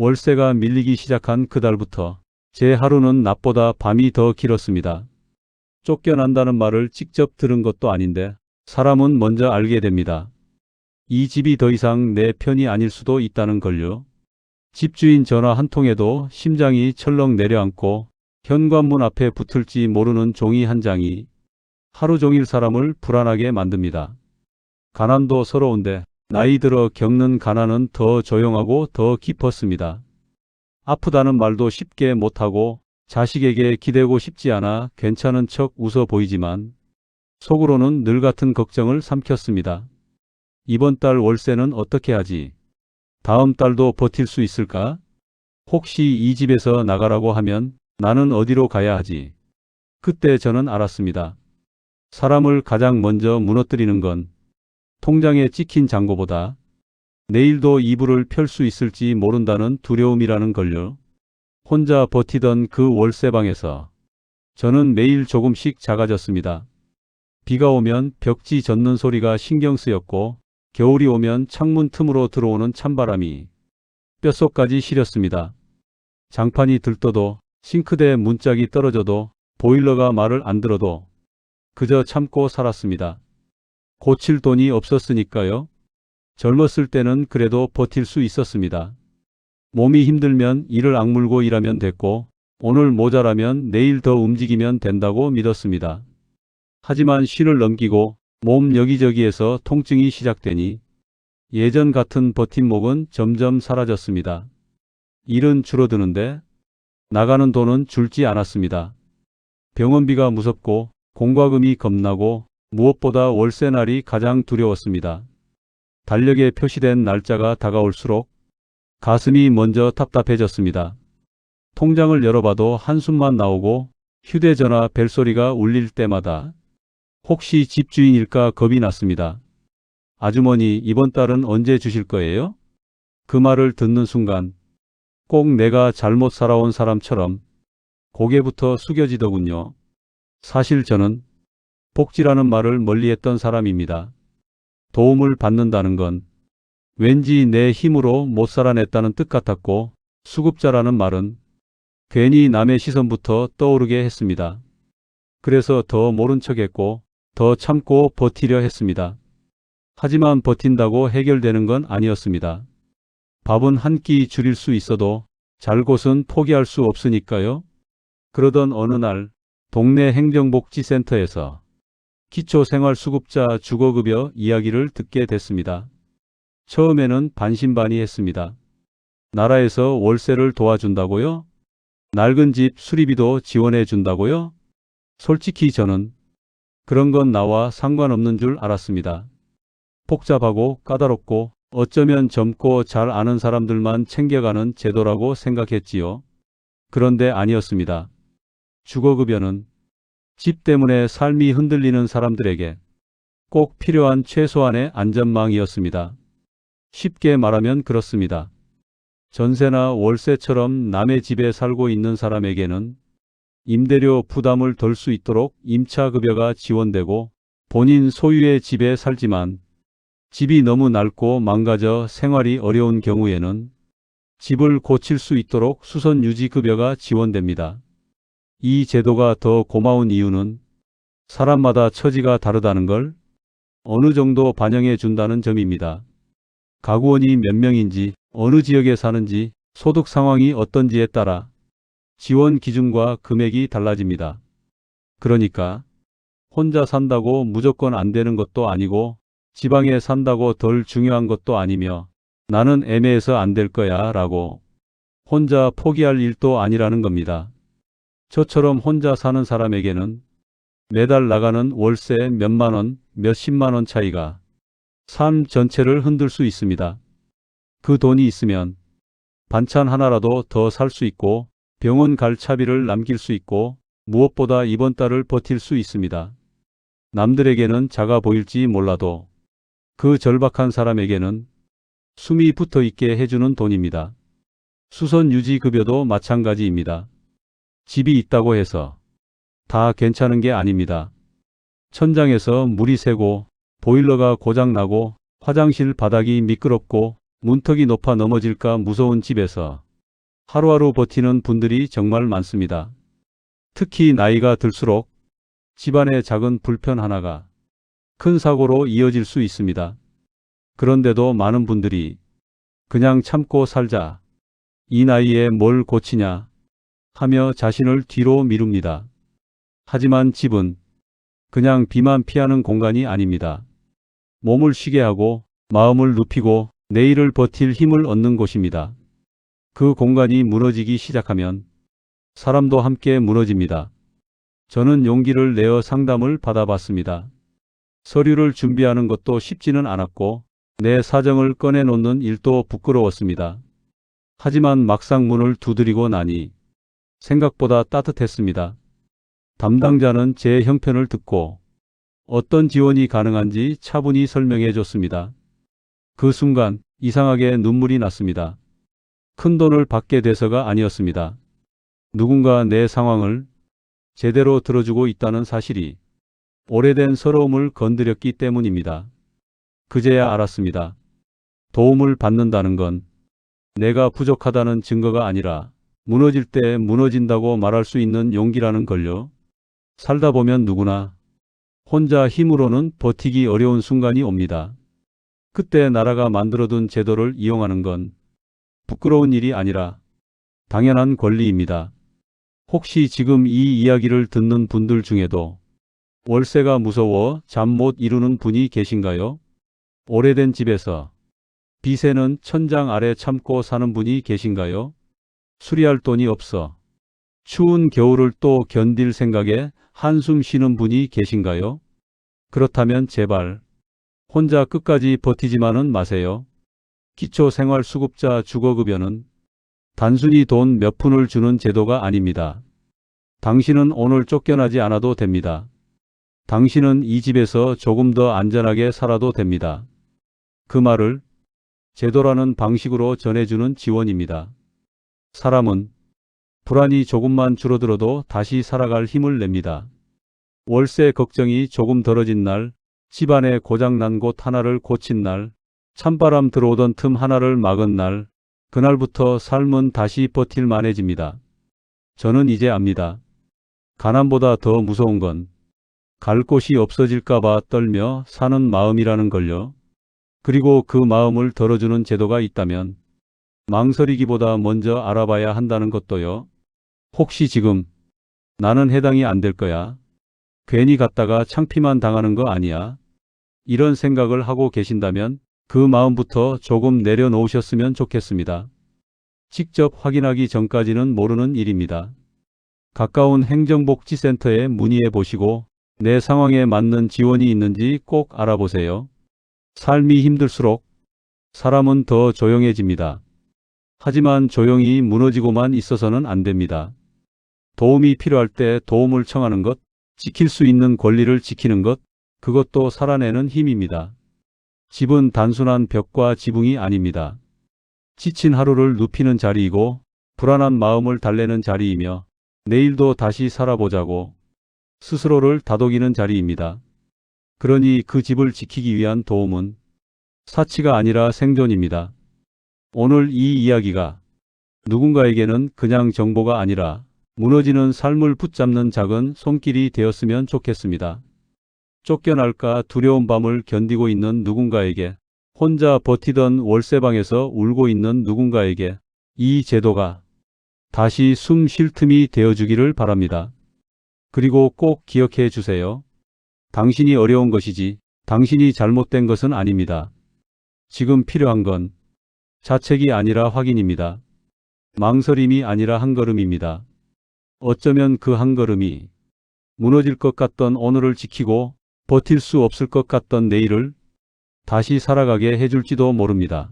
월세가 밀리기 시작한 그달부터 제 하루는 낮보다 밤이 더 길었습니다. 쫓겨난다는 말을 직접 들은 것도 아닌데 사람은 먼저 알게 됩니다. 이 집이 더 이상 내 편이 아닐 수도 있다는 걸요. 집주인 전화 한 통에도 심장이 철렁 내려앉고 현관문 앞에 붙을지 모르는 종이 한 장이 하루 종일 사람을 불안하게 만듭니다. 가난도 서러운데 나이 들어 겪는 가난은 더 조용하고 더 깊었습니다. 아프다는 말도 쉽게 못하고 자식에게 기대고 싶지 않아 괜찮은 척 웃어 보이지만 속으로는 늘 같은 걱정을 삼켰습니다. 이번 달 월세는 어떻게 하지? 다음 달도 버틸 수 있을까? 혹시 이 집에서 나가라고 하면 나는 어디로 가야 하지? 그때 저는 알았습니다. 사람을 가장 먼저 무너뜨리는 건 통장에 찍힌 잔고보다 내일도 이불을 펼 수 있을지 모른다는 두려움이라는 걸요. 혼자 버티던 그 월세방에서 저는 매일 조금씩 작아졌습니다. 비가 오면 벽지 젖는 소리가 신경 쓰였고 겨울이 오면 창문 틈으로 들어오는 찬바람이 뼛속까지 시렸습니다. 장판이 들떠도 싱크대 문짝이 떨어져도 보일러가 말을 안 들어도 그저 참고 살았습니다. 고칠 돈이 없었으니까요. 젊었을 때는 그래도 버틸 수 있었습니다. 몸이 힘들면 이를 악물고 일하면 됐고 오늘 모자라면 내일 더 움직이면 된다고 믿었습니다. 하지만 쉰을 넘기고 몸 여기저기에서 통증이 시작되니 예전 같은 버팀목은 점점 사라졌습니다. 일은 줄어드는데 나가는 돈은 줄지 않았습니다. 병원비가 무섭고 공과금이 겁나고 무엇보다 월세날이 가장 두려웠습니다. 달력에 표시된 날짜가 다가올수록 가슴이 먼저 답답해졌습니다. 통장을 열어봐도 한숨만 나오고 휴대전화 벨소리가 울릴 때마다 혹시 집주인일까 겁이 났습니다. 아주머니, 이번 달은 언제 주실 거예요? 그 말을 듣는 순간 꼭 내가 잘못 살아온 사람처럼 고개부터 숙여지더군요. 사실 저는 복지라는 말을 멀리했던 사람입니다. 도움을 받는다는 건 왠지 내 힘으로 못 살아냈다는 뜻 같았고 수급자라는 말은 괜히 남의 시선부터 떠오르게 했습니다. 그래서 더 모른 척했고 더 참고 버티려 했습니다. 하지만 버틴다고 해결되는 건 아니었습니다. 밥은 한 끼 줄일 수 있어도 잘 곳은 포기할 수 없으니까요. 그러던 어느 날 동네 행정복지센터에서 기초생활수급자 주거급여 이야기를 듣게 됐습니다. 처음에는 반신반의했습니다. 나라에서 월세를 도와준다고요? 낡은 집 수리비도 지원해 준다고요? 솔직히 저는 그런 건 나와 상관없는 줄 알았습니다. 복잡하고 까다롭고 어쩌면 젊고 잘 아는 사람들만 챙겨가는 제도라고 생각했지요. 그런데 아니었습니다. 주거급여는 집 때문에 삶이 흔들리는 사람들에게 꼭 필요한 최소한의 안전망이었습니다. 쉽게 말하면 그렇습니다. 전세나 월세처럼 남의 집에 살고 있는 사람에게는 임대료 부담을 덜 수 있도록 임차급여가 지원되고 본인 소유의 집에 살지만 집이 너무 낡고 망가져 생활이 어려운 경우에는 집을 고칠 수 있도록 수선유지급여가 지원됩니다. 이 제도가 더 고마운 이유는 사람마다 처지가 다르다는 걸 어느 정도 반영해 준다는 점입니다. 가구원이 몇 명인지, 어느 지역에 사는지, 소득 상황이 어떤지에 따라 지원 기준과 금액이 달라집니다. 그러니까 혼자 산다고 무조건 안 되는 것도 아니고 지방에 산다고 덜 중요한 것도 아니며 나는 애매해서 안 될 거야 라고 혼자 포기할 일도 아니라는 겁니다. 저처럼 혼자 사는 사람에게는 매달 나가는 월세 몇만 원, 몇십만 원 차이가 삶 전체를 흔들 수 있습니다. 그 돈이 있으면 반찬 하나라도 더 살 수 있고 병원 갈 차비를 남길 수 있고 무엇보다 이번 달을 버틸 수 있습니다. 남들에게는 작아 보일지 몰라도 그 절박한 사람에게는 숨이 붙어 있게 해주는 돈입니다. 수선유지급여도 마찬가지입니다. 집이 있다고 해서 다 괜찮은 게 아닙니다. 천장에서 물이 새고 보일러가 고장나고 화장실 바닥이 미끄럽고 문턱이 높아 넘어질까 무서운 집에서 하루하루 버티는 분들이 정말 많습니다. 특히 나이가 들수록 집안의 작은 불편 하나가 큰 사고로 이어질 수 있습니다. 그런데도 많은 분들이 그냥 참고 살자, 이 나이에 뭘 고치냐 하며 자신을 뒤로 미룹니다. 하지만 집은 그냥 비만 피하는 공간이 아닙니다. 몸을 쉬게 하고 마음을 눕히고 내일을 버틸 힘을 얻는 곳입니다. 그 공간이 무너지기 시작하면 사람도 함께 무너집니다. 저는 용기를 내어 상담을 받아봤습니다. 서류를 준비하는 것도 쉽지는 않았고 내 사정을 꺼내놓는 일도 부끄러웠습니다. 하지만 막상 문을 두드리고 나니 생각보다 따뜻했습니다. 담당자는 제 형편을 듣고 어떤 지원이 가능한지 차분히 설명해 줬습니다. 그 순간 이상하게 눈물이 났습니다. 큰 돈을 받게 돼서가 아니었습니다. 누군가 내 상황을 제대로 들어주고 있다는 사실이 오래된 서러움을 건드렸기 때문입니다. 그제야 알았습니다. 도움을 받는다는 건 내가 부족하다는 증거가 아니라 무너질 때 무너진다고 말할 수 있는 용기라는 걸요. 살다 보면 누구나 혼자 힘으로는 버티기 어려운 순간이 옵니다. 그때 나라가 만들어둔 제도를 이용하는 건 부끄러운 일이 아니라 당연한 권리입니다. 혹시 지금 이 이야기를 듣는 분들 중에도 월세가 무서워 잠 못 이루는 분이 계신가요? 오래된 집에서 빚에는 천장 아래 참고 사는 분이 계신가요? 수리할 돈이 없어 추운 겨울을 또 견딜 생각에 한숨 쉬는 분이 계신가요? 그렇다면 제발 혼자 끝까지 버티지만은 마세요. 기초생활수급자 주거급여는 단순히 돈 몇 푼을 주는 제도가 아닙니다. 당신은 오늘 쫓겨나지 않아도 됩니다. 당신은 이 집에서 조금 더 안전하게 살아도 됩니다. 그 말을 제도라는 방식으로 전해주는 지원입니다. 사람은 불안이 조금만 줄어들어도 다시 살아갈 힘을 냅니다. 월세 걱정이 조금 덜어진 날, 집안에 고장난 곳 하나를 고친 날, 찬바람 들어오던 틈 하나를 막은 날, 그날부터 삶은 다시 버틸 만해집니다. 저는 이제 압니다. 가난보다 더 무서운 건 갈 곳이 없어질까봐 떨며 사는 마음이라는 걸요. 그리고 그 마음을 덜어주는 제도가 있다면 망설이기보다 먼저 알아봐야 한다는 것도요. 혹시 지금 나는 해당이 안 될 거야. 괜히 갔다가 창피만 당하는 거 아니야. 이런 생각을 하고 계신다면 그 마음부터 조금 내려놓으셨으면 좋겠습니다. 직접 확인하기 전까지는 모르는 일입니다. 가까운 행정복지센터에 문의해 보시고 내 상황에 맞는 지원이 있는지 꼭 알아보세요. 삶이 힘들수록 사람은 더 조용해집니다. 하지만 조용히 무너지고만 있어서는 안 됩니다. 도움이 필요할 때 도움을 청하는 것, 지킬 수 있는 권리를 지키는 것, 그것도 살아내는 힘입니다. 집은 단순한 벽과 지붕이 아닙니다. 지친 하루를 눕히는 자리이고 불안한 마음을 달래는 자리이며 내일도 다시 살아보자고 스스로를 다독이는 자리입니다. 그러니 그 집을 지키기 위한 도움은 사치가 아니라 생존입니다. 오늘 이 이야기가 누군가에게는 그냥 정보가 아니라 무너지는 삶을 붙잡는 작은 손길이 되었으면 좋겠습니다. 쫓겨날까 두려운 밤을 견디고 있는 누군가에게, 혼자 버티던 월세방에서 울고 있는 누군가에게 이 제도가 다시 숨 쉴 틈이 되어주기를 바랍니다. 그리고 꼭 기억해 주세요. 당신이 어려운 것이지 당신이 잘못된 것은 아닙니다. 지금 필요한 건 자책이 아니라 확인입니다. 망설임이 아니라 한 걸음입니다. 어쩌면 그 한 걸음이 무너질 것 같던 오늘을 지키고 버틸 수 없을 것 같던 내일을 다시 살아가게 해줄지도 모릅니다.